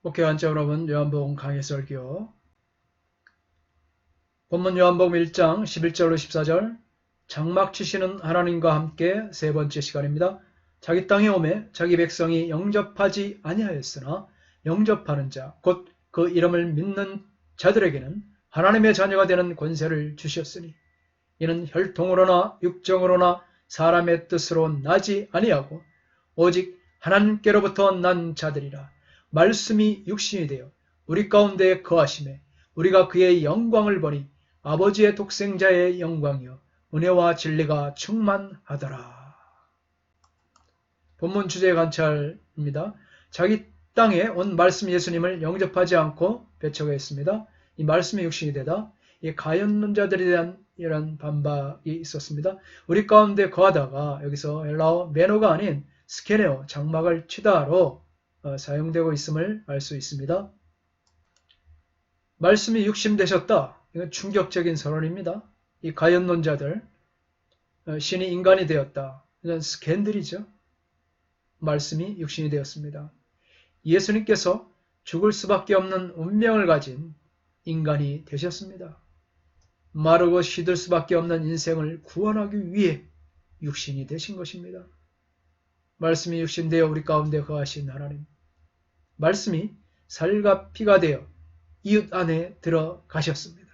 목회환자 여러분, 요한복음 강해설교 본문 요한복음 1장 11절로 14절 장막 치시는 하나님과 함께 세 번째 시간입니다. 자기 땅에 오매 자기 백성이 영접하지 아니하였으나 영접하는 자, 곧 그 이름을 믿는 자들에게는 하나님의 자녀가 되는 권세를 주셨으니 이는 혈통으로나 육정으로나 사람의 뜻으로 나지 아니하고 오직 하나님께로부터 난 자들이라. 말씀이 육신이 되어 우리 가운데 거하심에 우리가 그의 영광을 보니 아버지의 독생자의 영광이요 은혜와 진리가 충만하더라. 본문 주제 관찰입니다. 자기 땅에 온 말씀 예수님을 영접하지 않고 배척했습니다. 이 말씀이 육신이 되다. 이 가룟론자들에 대한 이런 반박이 있었습니다. 우리 가운데 거하다가 여기서 헬라어 메노가 아닌 스케네오, 장막을 치다로 사용되고 있음을 알 수 있습니다. 말씀이 육신되셨다. 이건 충격적인 선언입니다. 이 가룟론자들, 신이 인간이 되었다. 이건 스캔들이죠. 말씀이 육신이 되었습니다. 예수님께서 죽을 수밖에 없는 운명을 가진 인간이 되셨습니다. 마르고 시들 수밖에 없는 인생을 구원하기 위해 육신이 되신 것입니다. 말씀이 육신되어 우리 가운데 거하신 하나님, 말씀이 살과 피가 되어 이웃 안에 들어가셨습니다.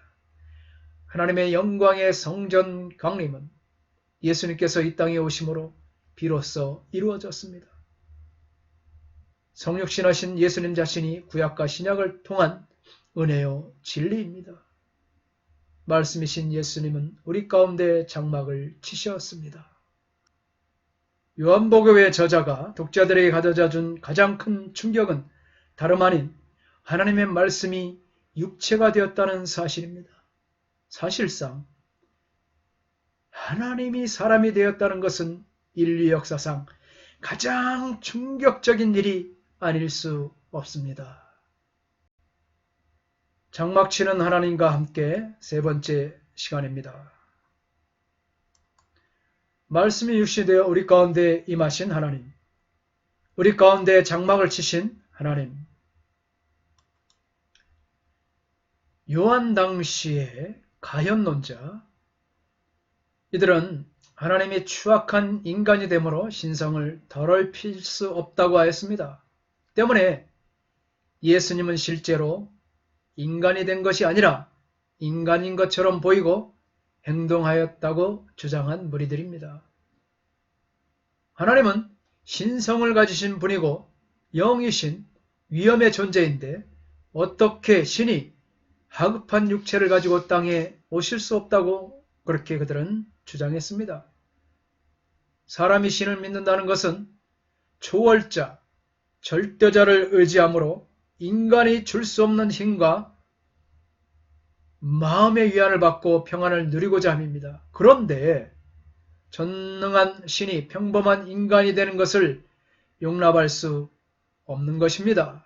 하나님의 영광의 성전 강림은 예수님께서 이 땅에 오심으로 비로소 이루어졌습니다. 성육신하신 예수님 자신이 구약과 신약을 통한 은혜요 진리입니다. 말씀이신 예수님은 우리 가운데 장막을 치셨습니다. 요한복음의 저자가 독자들에게 가져다 준 가장 큰 충격은 다름 아닌 하나님의 말씀이 육체가 되었다는 사실입니다. 사실상 하나님이 사람이 되었다는 것은 인류 역사상 가장 충격적인 일이 아닐 수 없습니다. 장막치는 하나님과 함께 세 번째 시간입니다. 말씀이 육신이 되어 우리 가운데 임하신 하나님, 우리 가운데 장막을 치신 하나님. 요한 당시의 가룟론자, 이들은 하나님이 추악한 인간이 되므로 신성을 더럽힐 수 없다고 하였습니다. 때문에 예수님은 실제로 인간이 된 것이 아니라 인간인 것처럼 보이고 행동하였다고 주장한 무리들입니다. 하나님은 신성을 가지신 분이고 영이신 위엄의 존재인데 어떻게 신이 하급한 육체를 가지고 땅에 오실 수 없다고 그렇게 그들은 주장했습니다. 사람이 신을 믿는다는 것은 초월자, 절대자를 의지함으로 인간이 줄 수 없는 힘과 마음의 위안을 받고 평안을 누리고자 함입니다. 그런데 전능한 신이 평범한 인간이 되는 것을 용납할 수 없는 것입니다.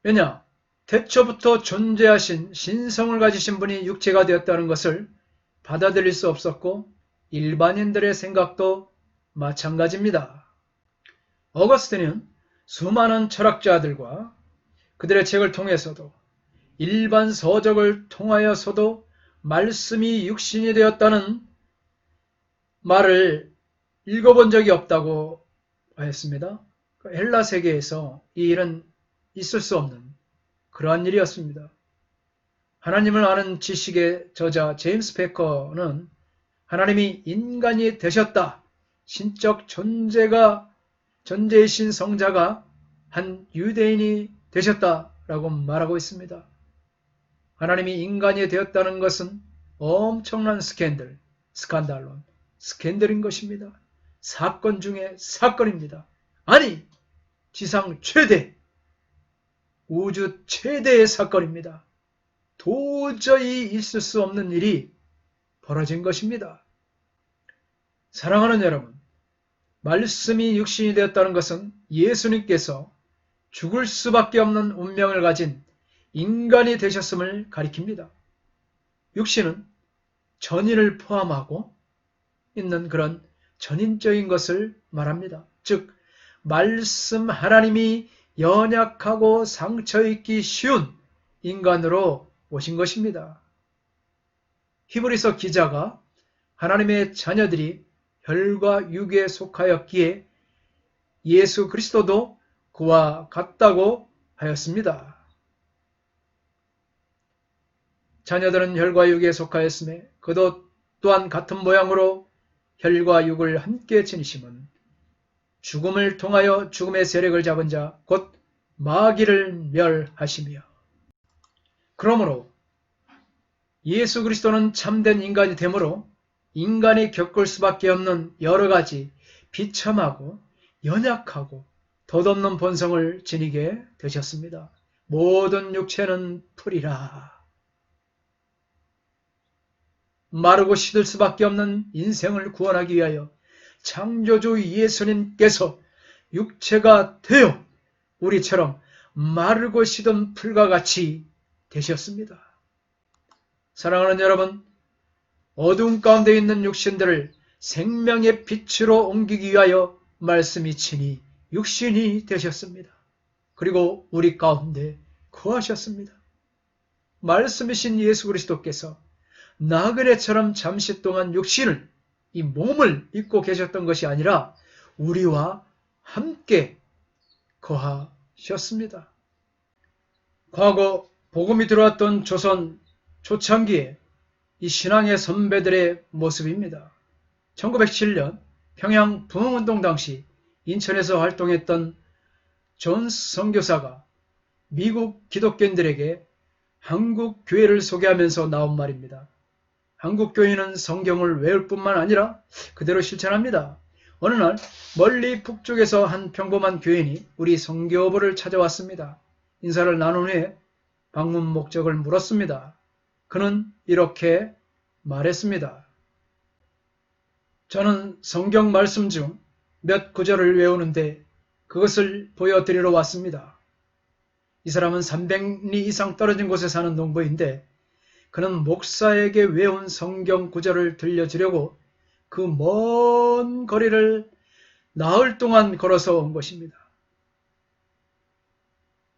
왜냐? 태초부터 존재하신 신성을 가지신 분이 육체가 되었다는 것을 받아들일 수 없었고 일반인들의 생각도 마찬가지입니다. 어거스틴은 수많은 철학자들과 그들의 책을 통해서도 일반 서적을 통하여서도 말씀이 육신이 되었다는 말을 읽어본 적이 없다고 하였습니다. 헬라 세계에서 이 일은 있을 수 없는 그러한 일이었습니다. 하나님을 아는 지식의 저자 제임스 패커는 하나님이 인간이 되셨다. 신적 존재이신 성자가 한 유대인이 되셨다라고 말하고 있습니다. 하나님이 인간이 되었다는 것은 엄청난 스캔들인 것입니다. 사건 중에 사건입니다. 아니, 지상 최대, 우주 최대의 사건입니다. 도저히 있을 수 없는 일이 벌어진 것입니다. 사랑하는 여러분, 말씀이 육신이 되었다는 것은 예수님께서 죽을 수밖에 없는 운명을 가진 인간이 되셨음을 가리킵니다. 육신은 전인을 포함하고 있는 그런 전인적인 것을 말합니다. 즉 말씀 하나님이 연약하고 상처 입기 쉬운 인간으로 오신 것입니다. 히브리서 기자가 하나님의 자녀들이 혈과 육에 속하였기에 예수 그리스도도 그와 같다고 하였습니다. 자녀들은 혈과 육에 속하였음에 그도 또한 같은 모양으로 혈과 육을 함께 지니심은 죽음을 통하여 죽음의 세력을 잡은 자 곧 마귀를 멸하시며, 그러므로 예수 그리스도는 참된 인간이 되므로 인간이 겪을 수밖에 없는 여러 가지 비참하고 연약하고 덧없는 본성을 지니게 되셨습니다. 모든 육체는 풀이라. 마르고 시들 수밖에 없는 인생을 구원하기 위하여 창조주 예수님께서 육체가 되어 우리처럼 마르고 시든 풀과 같이 되셨습니다. 사랑하는 여러분, 어두운 가운데 있는 육신들을 생명의 빛으로 옮기기 위하여 말씀이 친히 육신이 되셨습니다. 그리고 우리 가운데 거하셨습니다. 말씀이신 예수 그리스도께서 나그네처럼 잠시 동안 육신을, 이 몸을 입고 계셨던 것이 아니라 우리와 함께 거하셨습니다. 과거 복음이 들어왔던 조선 초창기에 이 신앙의 선배들의 모습입니다. 1907년 평양 부흥운동 당시 인천에서 활동했던 존스 선교사가 미국 기독교인들에게 한국 교회를 소개하면서 나온 말입니다. 한국 교인은 성경을 외울 뿐만 아니라 그대로 실천합니다. 어느 날 멀리 북쪽에서 한 평범한 교인이 우리 선교부를 찾아왔습니다. 인사를 나눈 후에 방문 목적을 물었습니다. 그는 이렇게 말했습니다. 저는 성경 말씀 중 몇 구절을 외우는데 그것을 보여드리러 왔습니다. 이 사람은 300리 이상 떨어진 곳에 사는 농부인데 그는 목사에게 외운 성경 구절을 들려주려고 그 먼 거리를 나흘 동안 걸어서 온 것입니다.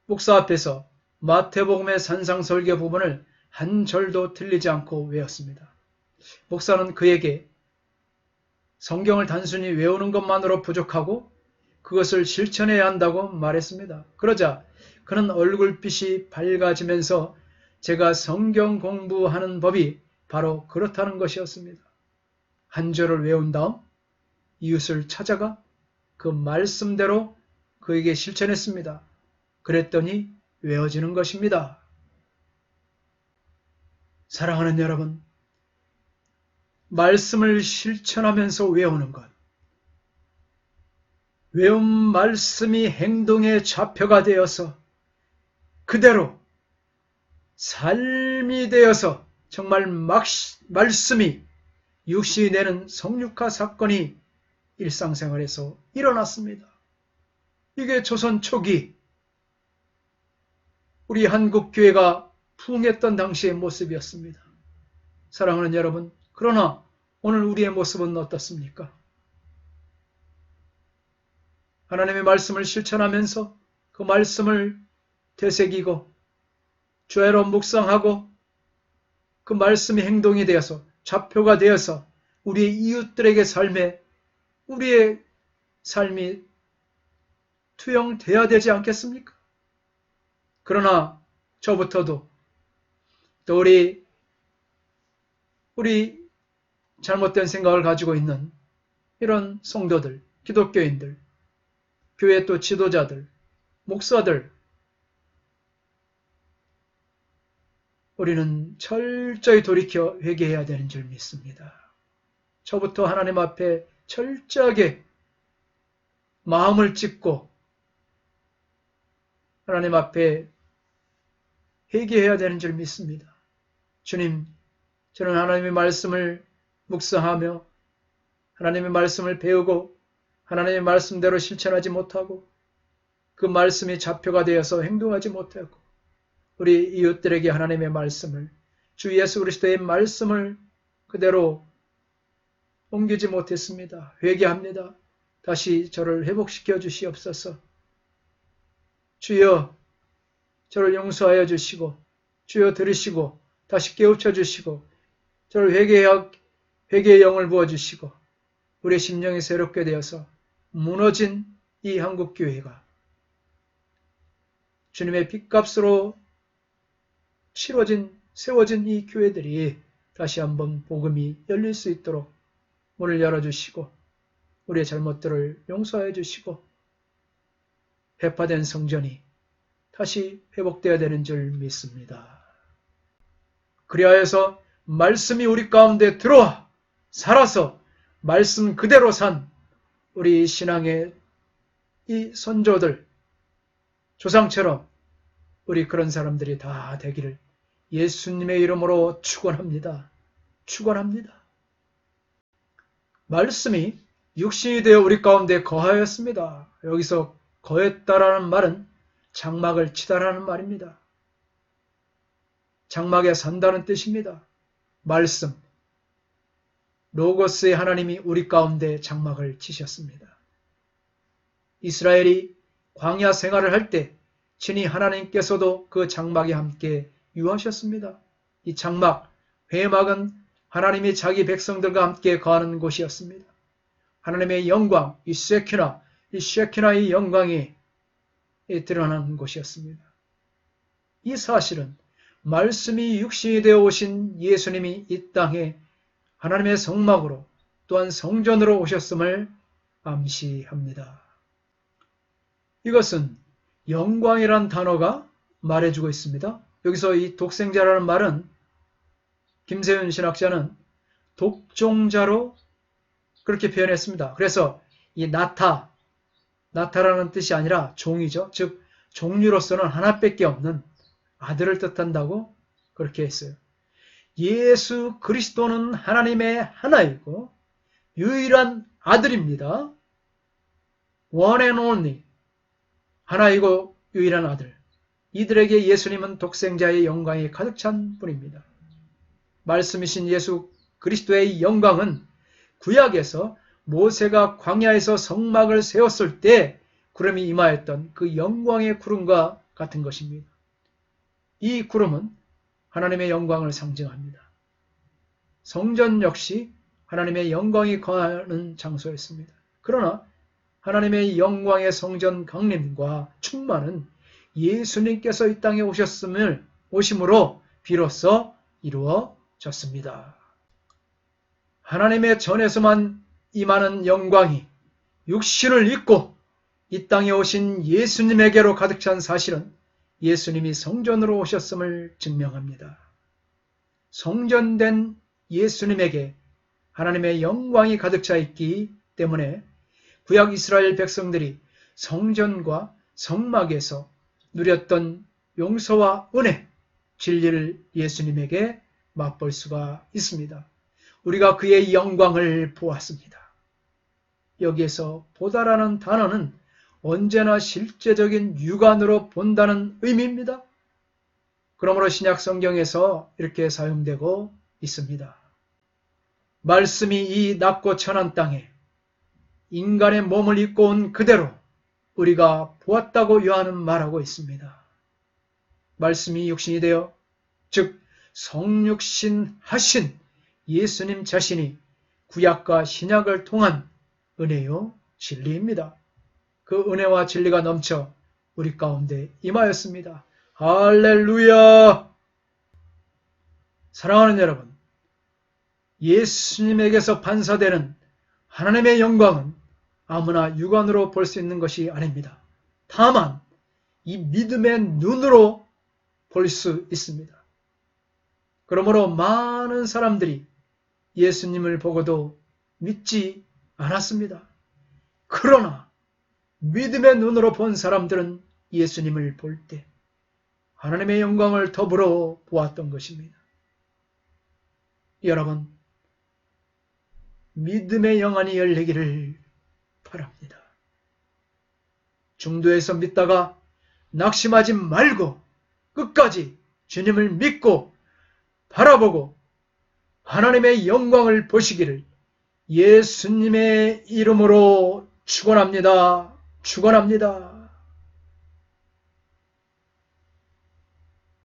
목사 앞에서 마태복음의 산상설교 부분을 한 절도 틀리지 않고 외웠습니다. 목사는 그에게 성경을 단순히 외우는 것만으로 부족하고 그것을 실천해야 한다고 말했습니다. 그러자 그는 얼굴빛이 밝아지면서 제가 성경 공부하는 법이 바로 그렇다는 것이었습니다. 한 절을 외운 다음 이웃을 찾아가 그 말씀대로 그에게 실천했습니다. 그랬더니 외워지는 것입니다. 사랑하는 여러분, 말씀을 실천하면서 외우는 것, 외운 말씀이 행동의 좌표가 되어서 그대로 삶이 되어서 정말 말씀이 육신이 되는 성육화 사건이 일상생활에서 일어났습니다. 이게 조선 초기 우리 한국교회가 부흥했던 당시의 모습이었습니다. 사랑하는 여러분, 그러나 오늘 우리의 모습은 어떻습니까? 하나님의 말씀을 실천하면서 그 말씀을 되새기고 죄로 묵상하고 그 말씀이 행동이 되어서 좌표가 되어서 우리의 이웃들에게 우리의 삶이 투영되어야 되지 않겠습니까? 그러나 저부터도 또 우리 잘못된 생각을 가지고 있는 이런 성도들, 기독교인들, 교회 또 지도자들, 목사들, 우리는 철저히 돌이켜 회개해야 되는 줄 믿습니다. 저부터 하나님 앞에 철저하게 마음을 찢고 하나님 앞에 회개해야 되는 줄 믿습니다. 주님, 저는 하나님의 말씀을 묵상하며 하나님의 말씀을 배우고 하나님의 말씀대로 실천하지 못하고 그 말씀이 좌표가 되어서 행동하지 못하고 우리 이웃들에게 하나님의 말씀을, 주 예수 그리스도의 말씀을 그대로 옮기지 못했습니다. 회개합니다. 다시 저를 회복시켜 주시옵소서. 주여, 저를 용서하여 주시고, 주여 들으시고 다시 깨우쳐 주시고, 저를 회개의 영을 부어주시고, 우리의 심령이 새롭게 되어서 무너진 이 한국교회가 주님의 핏값으로 세워진 이 교회들이 다시 한번 복음이 열릴 수 있도록 문을 열어주시고, 우리의 잘못들을 용서해 주시고, 회파된 성전이 다시 회복되어야 되는 줄 믿습니다. 그리하여서 말씀이 우리 가운데 들어와 살아서 말씀 그대로 산 우리 신앙의 이 선조들, 조상처럼 우리 그런 사람들이 다 되기를 예수님의 이름으로 축원합니다. 축원합니다. 말씀이 육신이 되어 우리 가운데 거하였습니다. 여기서 거했다라는 말은 장막을 치다라는 말입니다. 장막에 산다는 뜻입니다. 말씀, 로고스의 하나님이 우리 가운데 장막을 치셨습니다. 이스라엘이 광야 생활을 할 때 친히 하나님께서도 그 장막에 함께 유하셨습니다. 이 장막, 회막은 하나님이 자기 백성들과 함께 거하는 곳이었습니다. 하나님의 영광, 이 쉐키나의 영광이 드러나는 곳이었습니다. 이 사실은 말씀이 육신이 되어 오신 예수님이 이 땅에 하나님의 성막으로 또한 성전으로 오셨음을 암시합니다. 이것은 영광이란 단어가 말해주고 있습니다. 여기서 이 독생자라는 말은 김세윤 신학자는 독종자로 그렇게 표현했습니다. 그래서 이 나타라는 뜻이 아니라 종이죠. 즉 종류로서는 하나밖에 없는 아들을 뜻한다고 그렇게 했어요. 예수 그리스도는 하나님의 하나이고 유일한 아들입니다. One and only. 하나이고 유일한 아들. 이들에게 예수님은 독생자의 영광이 가득 찬 분입니다. 말씀이신 예수 그리스도의 영광은 구약에서 모세가 광야에서 성막을 세웠을 때 구름이 임하였던 그 영광의 구름과 같은 것입니다. 이 구름은 하나님의 영광을 상징합니다. 성전 역시 하나님의 영광이 거하는 장소였습니다. 그러나 하나님의 영광의 성전 강림과 충만은 예수님께서 이 땅에 오심으로 비로소 이루어졌습니다. 하나님의 전에서만 임하는 영광이 육신을 입고 이 땅에 오신 예수님에게로 가득 찬 사실은 예수님이 성전으로 오셨음을 증명합니다. 성전된 예수님에게 하나님의 영광이 가득 차 있기 때문에 구약 이스라엘 백성들이 성전과 성막에서 누렸던 용서와 은혜, 진리를 예수님에게 맛볼 수가 있습니다. 우리가 그의 영광을 보았습니다. 여기에서 보다라는 단어는 언제나 실제적인 육안으로 본다는 의미입니다. 그러므로 신약 성경에서 이렇게 사용되고 있습니다. 말씀이 이 낮고 천한 땅에 인간의 몸을 입고 온 그대로 우리가 보았다고 요한은 말하고 있습니다. 말씀이 육신이 되어 즉 성육신 하신 예수님 자신이 구약과 신약을 통한 은혜요 진리입니다. 그 은혜와 진리가 넘쳐 우리 가운데 임하였습니다. 할렐루야! 사랑하는 여러분, 예수님에게서 반사되는 하나님의 영광은 아무나 육안으로 볼 수 있는 것이 아닙니다. 다만 이 믿음의 눈으로 볼 수 있습니다. 그러므로 많은 사람들이 예수님을 보고도 믿지 않았습니다. 그러나 믿음의 눈으로 본 사람들은 예수님을 볼 때 하나님의 영광을 더불어 보았던 것입니다. 여러분, 믿음의 영안이 열리기를 바랍니다. 중도에서 믿다가 낙심하지 말고 끝까지 주님을 믿고 바라보고 하나님의 영광을 보시기를 예수님의 이름으로 축원합니다. 축원합니다.